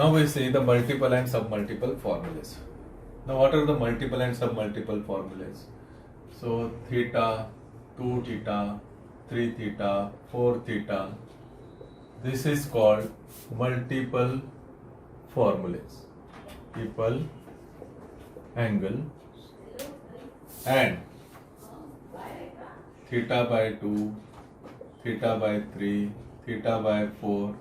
Now we see the multiple and submultiple formulas. Now what are the multiple and submultiple formulas? So theta, 2 theta, 3 theta, 4 theta. This is called multiple formulas. Multiple angle and theta by 2, theta by 3, theta by 4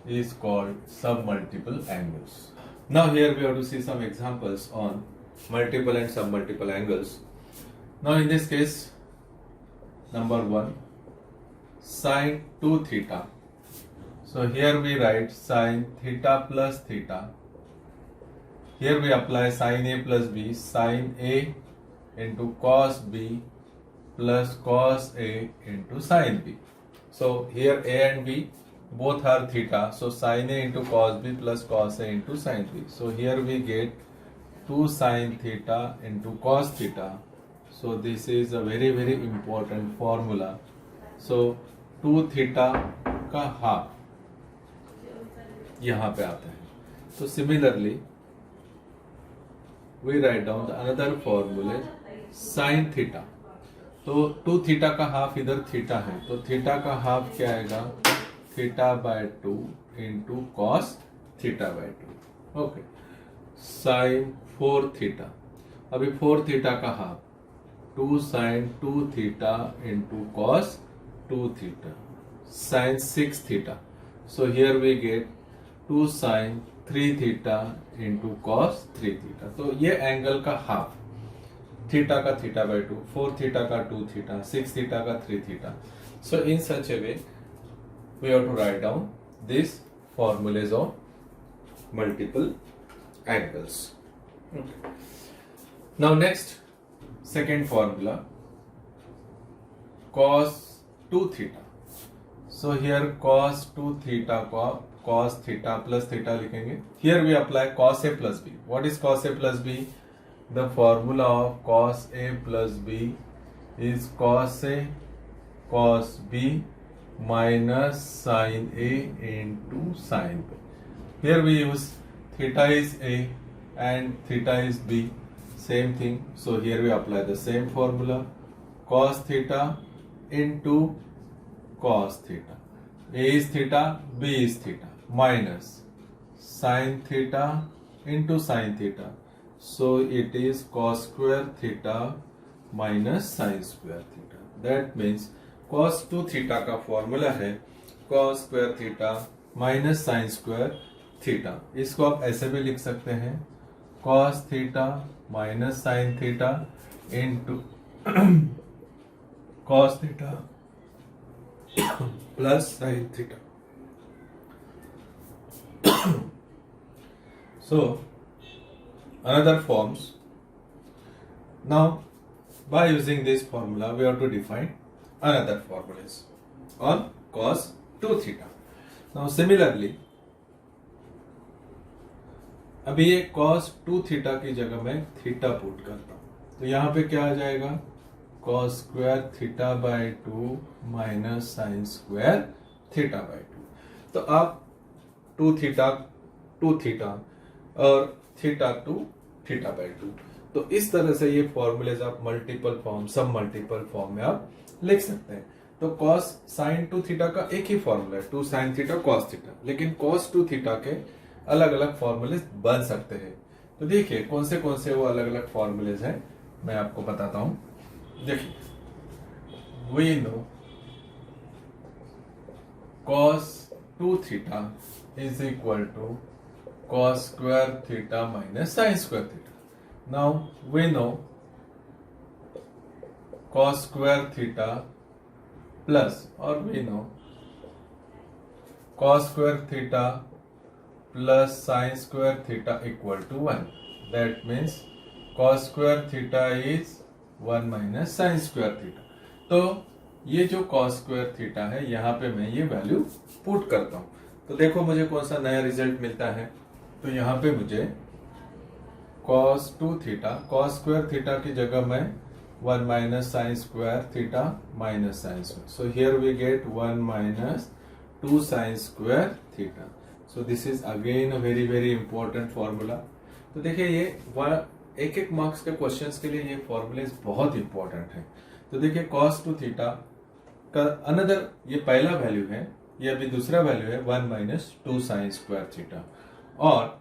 is called submultiple angles. Now here we have to see some examples on multiple and submultiple angles. Now in this case, number 1, sine 2 theta. So here we write sine theta plus theta. Here we apply sine A plus B, sine A into cos B plus cos A into sine B. So here A and B both are theta, so sine A into cos B plus cos A into sine B. So here we get 2 sine theta into cos theta. So this is a very very important formula. So 2 theta का half यहाँ पे आता है. So similarly we write down the another formula sin theta. तो 2 theta का half इधर theta है, तो थीटा का हाफ क्या आएगा, theta by 2 into cos theta by 2. Okay, sine 4 theta. अभी 4 थीटा का half 2 sine 2 theta into cos 2 theta, sine 6 theta. So here we get 2 sine 3 theta into cos 3 theta. तो ये एंगल का हाफ थीटा का theta by 2, 4 theta का 2 theta, 6 theta का 3 theta. So in such a way we have to write down these formulas of multiple angles. Okay. Now next, second formula, cos 2 theta. So here cos 2 theta को cos theta plus theta लिखेंगे. Here we apply cos A plus B. What is cos A plus B? The formula of cos A plus B is cos A cos B minus sin A into sin B. Here we use theta is A and theta is B, same thing. So here we apply the same formula, cos theta into cos theta. A is theta, B is theta, minus sin theta into sin theta. So it is cos square theta minus sin square theta. That means cos 2 theta का formula है cos square theta minus sin square theta. इसको आप ऐसे भी लिख सकते हैं, cos theta minus sin theta into cos theta plus sin theta. So another forms. Now by using this formula we have to define another formulas on cos 2 theta. Now similarly अभी ये cos 2 theta की जगह मैं theta put करता हूं, तो यहां पे क्या आ जाएगा, cos square theta by 2 minus sine square theta by 2. तो आप 2 थीटा और थीटा 2 थीटा बाय 2. तो इस तरह से ये फॉर्मूलेज आप मल्टीपल फॉर्म, सब मल्टीपल फॉर्म में आप लिख सकते हैं. तो cos साइन 2 थीटा का एक ही फॉर्मूला है, 2 साइन थीटा cos थीटा, लेकिन cos 2 थीटा के अलग अलग फॉर्मूलेज बन सकते हैं. तो देखिए कौन से वो अलग अलग फॉर्मूलेज हैं, मैं आपको बताता हूं. देखिए, we know cos 2 theta is equal to cos square theta minus sin square theta. Now we know cos square theta plus, or we know cos square theta plus sin square theta equal to 1. That means cos square theta is 1 minus sin square theta. तो ये जो cos square theta है, यहाँ पे मैं ये value put करता हूँ. तो देखो मुझे कौन सा नया रिजल्ट मिलता है. तो यहाँ पे मुझे cos 2 theta, cos square theta की जगह मैं 1 minus sine square theta minus sine square. So here we get 1 minus 2 sine square theta. So this is again a very very important formula. तो देखिए ये एक एक मार्क्स के क्वेश्चंस के लिए ये फॉर्मूलेज बहुत इंपॉर्टेंट है। तो देखिए cos टू थीटा का अनदर, ये पहला वैल्यू है, ये अभी दूसरा वैल्यू है 1 माइनस 2 साइन स्क्वायर थीटा। और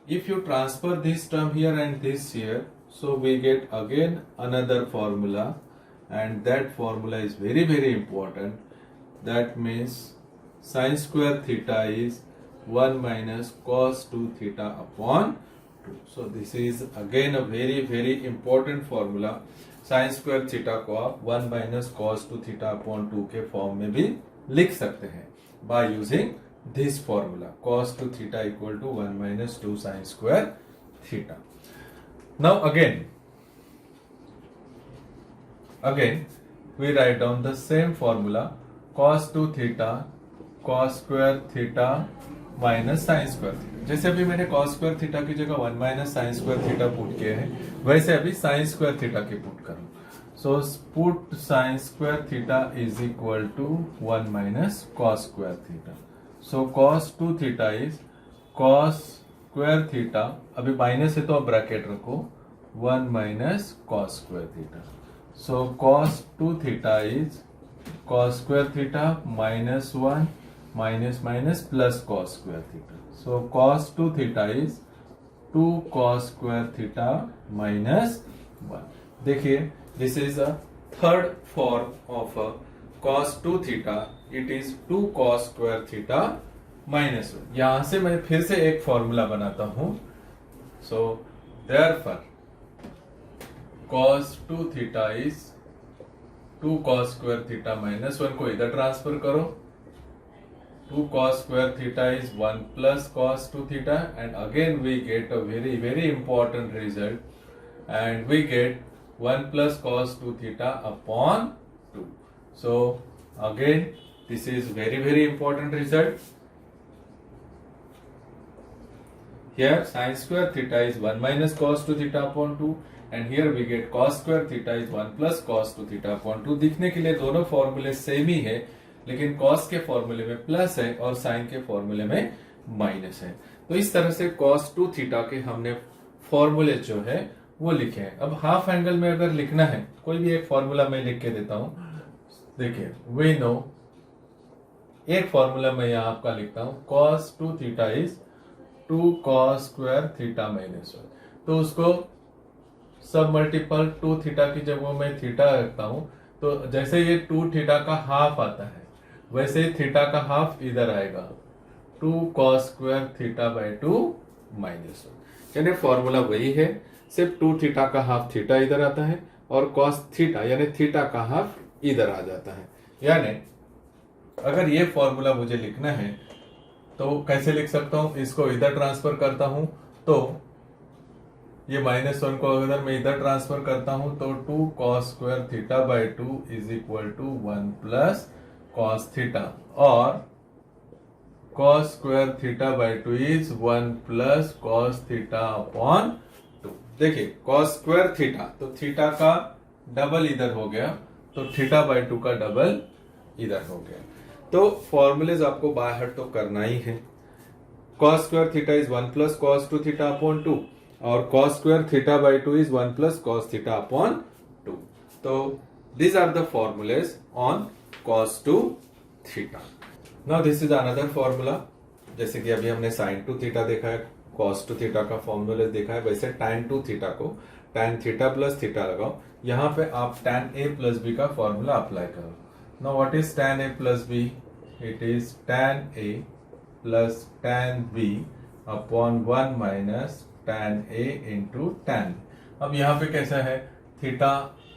if you transfer this term here and this here, so we get again another formula, and that formula is very very important. That means sin square theta is 1 minus cos 2 theta upon 2. So this is again a very very important formula. sin square theta को आप 1 minus cos 2 theta upon 2 के form में भी लिख सकते हैं by using this formula. cos 2 theta equal to 1 minus 2 sin square theta. Now again we write down the same formula, cos 2 theta cos square theta minus sin square theta. जैसे अभी मैंने cos square theta की जगह 1 minus sin square theta put किए हैं, वैसे अभी sin square theta की पुट करो. So put sin square theta is equal to 1 minus cos square theta. So cos 2 theta is cos square theta, अभी minus है तो आप ब्रैकेट रखो, 1 minus cos square theta. So cos 2 theta is cos square theta minus 1 minus minus plus cos square theta. So cos 2 theta is 2 cos square theta minus 1. देखिए, this is a third form of a cos 2 theta. It is 2 cos square theta minus 1. यहां से मैं फिर से एक formula बनाता हूं. So therefore cos 2 theta is 2 cos square theta minus 1 को इधर ट्रांसफर करो. 2 cos square theta is 1 plus cos 2 theta, and again we get a very very important result, and we get 1 plus cos 2 theta upon 2. So again this is very very important result. Here sin square theta is 1 minus cos 2 theta upon 2, and here we get cos square theta is 1 plus cos 2 theta upon 2. दिखने के लिए दोनों फॉर्मूले same ही है, लेकिन cos के फॉर्मूले में प्लस है और sin के फॉर्मूले में माइनस है. तो इस तरह से cos 2 थीटा के हमने फॉर्मूले जो है वो लिखे हैं. अब हाफ एंगल में अगर लिखना है, कोई भी एक फॉर्मूला मैं लिख के देता हूं. देखिए, वी नो, एक फॉर्मूला मैं यहां आपका लिखता हूं, cos 2 theta is 2 cos square theta minus 1. तो उसको सब मल्टीपल 2 थीटा की जगह मैं थीटा रखता हूं. तो जैसे ये 2 थीटा का हाफ आता है, वैसे ही थीटा का हाफ इधर आएगा, 2 cos square theta by 2 minus 1. यानी फॉर्मूला वही है, सिर्फ 2 थीटा का हाफ थीटा इधर आता है और cos थीटा यानी थीटा का हाफ इधर आ जाता है. यानी अगर ये फॉर्मूला मुझे लिखना है तो कैसे लिख सकता हूं, इसको इधर ट्रांसफर करता हूं तो ये माइनस 1 को अगर मैं इधर ट्रांसफर करता हूं तो 2 cos square theta by 2 is equal to 1 plus cos theta, और cos square theta by 2 is 1 plus cos theta upon 2. देखिए, cos स्क्वायर थीटा, तो थीटा का डबल इधर हो गया, तो थीटा बाई 2 का डबल इधर हो गया. तो फॉर्मूलेज आपको बाय हार्ट तो करना ही है. cos square theta is 1 plus cos 2 theta upon 2, और cos square theta by 2 is 1 plus cos theta upon 2. तो these are the formulas on cos 2 theta. Now this is another formula. जैसे कि अभी हमने sin 2 theta देखा है, cos 2 theta का formula देखा है, वैसे tan 2 थीटा को tan थीटा प्लस थीटा लगाओ. यहां पे आप tan a प्लस b का फॉर्मूला अप्लाई करो. Now what is tan a plus b? It is tan a plus tan b upon 1 minus tan a into tan. अब यहाँ पे कैसा है, थीटा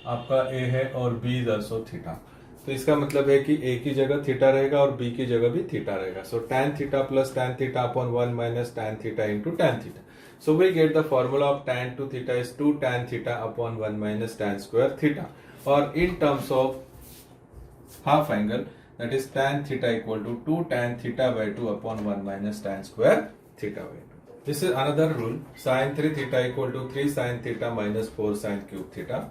आपका a है और b इज आल्सो थीटा, तो इसका मतलब है कि a की जगह थीटा रहेगा और b की जगह भी थीटा रहेगा. So tan theta plus tan theta upon 1 minus tan theta into tan theta. So we get the formula of tan 2 theta is 2 tan theta upon 1 minus tan square theta, और in terms of half angle that is tan theta equal to 2 tan theta by 2 upon 1 minus tan square theta by 2. This is another rule, sin 3 theta equal to 3 sin theta minus 4 sin cube theta.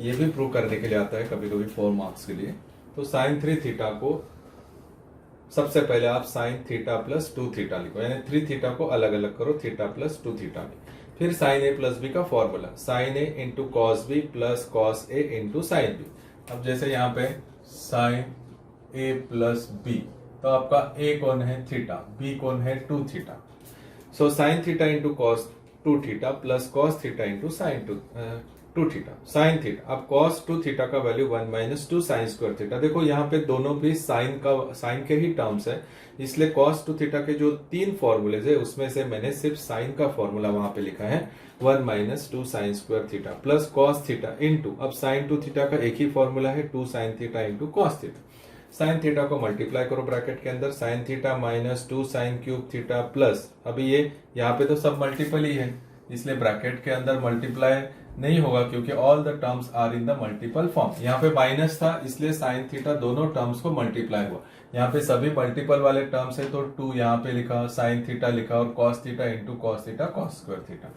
ये भी prove करने के लिए आता है कभी कभी 4 marks के लिए. तो sin 3 थीटा को सबसे पहले आप साइन थीटा प्लस 2 थीटा लिखो, यानी 3 थीटा को अलग अलग करो, थीटा प्लस 2 थीटा में। फिर साइन ए प्लस बी का formula, sine A into cos B plus cos A into sine B. अब जैसे यहाँ पे साइन ए प्लस बी, तो आपका ए कौन है थीटा, बी कौन है 2 थीटा। सो sine theta into cos 2 theta plus cos theta into sine 2 theta, sine theta. अब कॉस 2 थीटा का value 1 minus 2 sine square theta. देखो यहाँ पे दोनों भी साइन के ही टर्म्स है, इसलिए कॉस 2 थीटा के जो 3 फॉर्मूलेज है उसमें से मैंने सिर्फ साइन का फॉर्मूला वहां पे लिखा है, 1 minus 2 sine square theta plus cos theta into, अब साइन 2 थीटा का एक ही फॉर्मूला है, 2 sine theta into cos theta. Sine theta को मल्टीप्लाई करो ब्रैकेट के अंदर, sign theta minus 2 sine cube theta plus, अभी ये यहाँ पे तो सब मल्टीपल ही है इसलिए ब्रैकेट के अंदर मल्टीप्लाई नहीं होगा क्योंकि all the terms are in the multiple form. यहाँ पे माइनस था इसलिए साइन थीटा दोनों टर्म्स को मल्टीप्लाई हुआ, यहाँ पे सभी मल्टीपल वाले टर्म्स है तो 2 यहाँ पे लिखा, साइन थीटा लिखा और cos theta into cos theta cos square theta.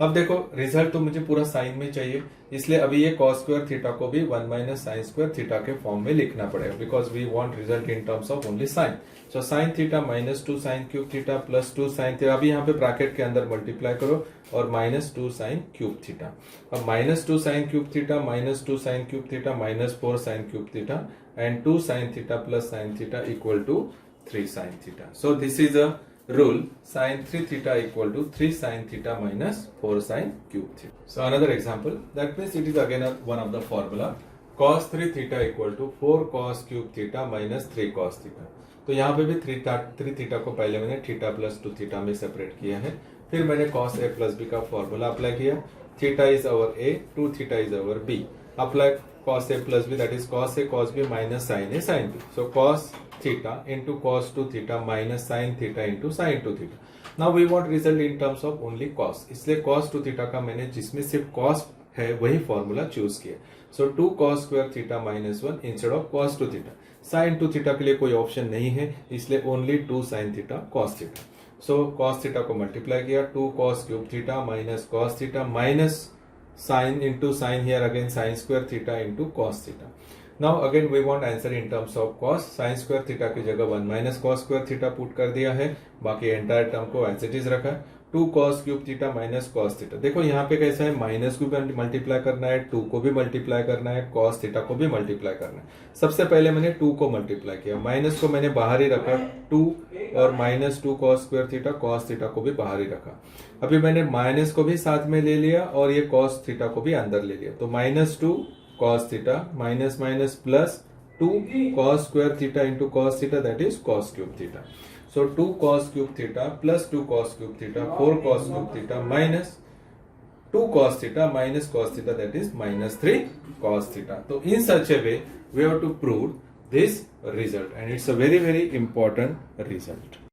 अब देखो रिजल्ट तो मुझे पूरा साइन में चाहिए, इसलिए अभी ये कॉस स्क्वायर थीटा को भी 1 माइनस साइन स्क्वायर थीटा के फॉर्म में लिखना पड़ेगा, because we want result in terms of only sine. So sine theta minus 2 sine cube theta plus 2 sine theta, अभी यहाँ पे ब्रैकेट के अंदर मल्टीप्लाई करो और माइनस 2 साइन क्यूब थीटा। अब minus 2 sine cube theta minus 2 sine cube theta minus 4 sine cube theta and 2 sine theta plus sine theta equal to 3 sine theta. So this is a rule, sin 3 theta equal to 3 sin theta minus 4 sin cube theta. So another example, that means it is again one of the formula, cos 3 theta equal to 4 cos cube theta minus 3 cos theta. तो यहाँ पे भी 3 theta को पहले मैंने theta plus 2 theta में separate किया है, फिर मैंने cos a प्लस b का फॉर्मूला अप्लाई किया, theta is our a, 2 theta is our b, apply cos a plus b, that is cos a cos b minus sin a sin b. So cos theta into cos 2 theta minus sin theta into sin 2 theta. Now we want result in terms of only cos, इसलिए cos 2 theta का मैंने जिसमें सिर्फ cos है वही formula choose किया। So 2 cos square theta minus 1 instead of cos 2 theta. sin 2 theta के लिए कोई ऑप्शन नहीं है इसलिए only 2 sin theta cos theta. So cos theta को मल्टीप्लाई किया, 2 cos cube theta minus cos theta minus sin into sin, here again sin square theta into cos theta. Now again we want answer in terms of cos, sin square theta की जगह 1 minus cos square theta put कर दिया है, बाकी entire term को as it is रखा है, 2 cos cube theta minus cos theta. देखो यहाँ पे कैसा है, माइनस को भी मल्टीप्लाई करना है, 2 को भी मल्टीप्लाई करना है, cos थीटा को भी मल्टीप्लाई करना है। सबसे पहले मैंने 2 को मल्टीप्लाई किया, माइनस को मैंने बाहर ही रखा 2 और minus 2 cos square theta cos theta को भी बाहर ही रखा। अभी मैंने माइनस को भी साथ में ले लिया और ये cos थीटा को भी अंदर ले लिया, तो minus 2 cos theta minus minus plus 2 cos square theta into cos theta, that is cos cube theta. So 2 cos cube theta plus 2 cos cube theta, 4 cos cube theta minus 2 cos theta minus cos theta, that is minus 3 cos theta. So in such a way we have to prove this result and it's a very important result.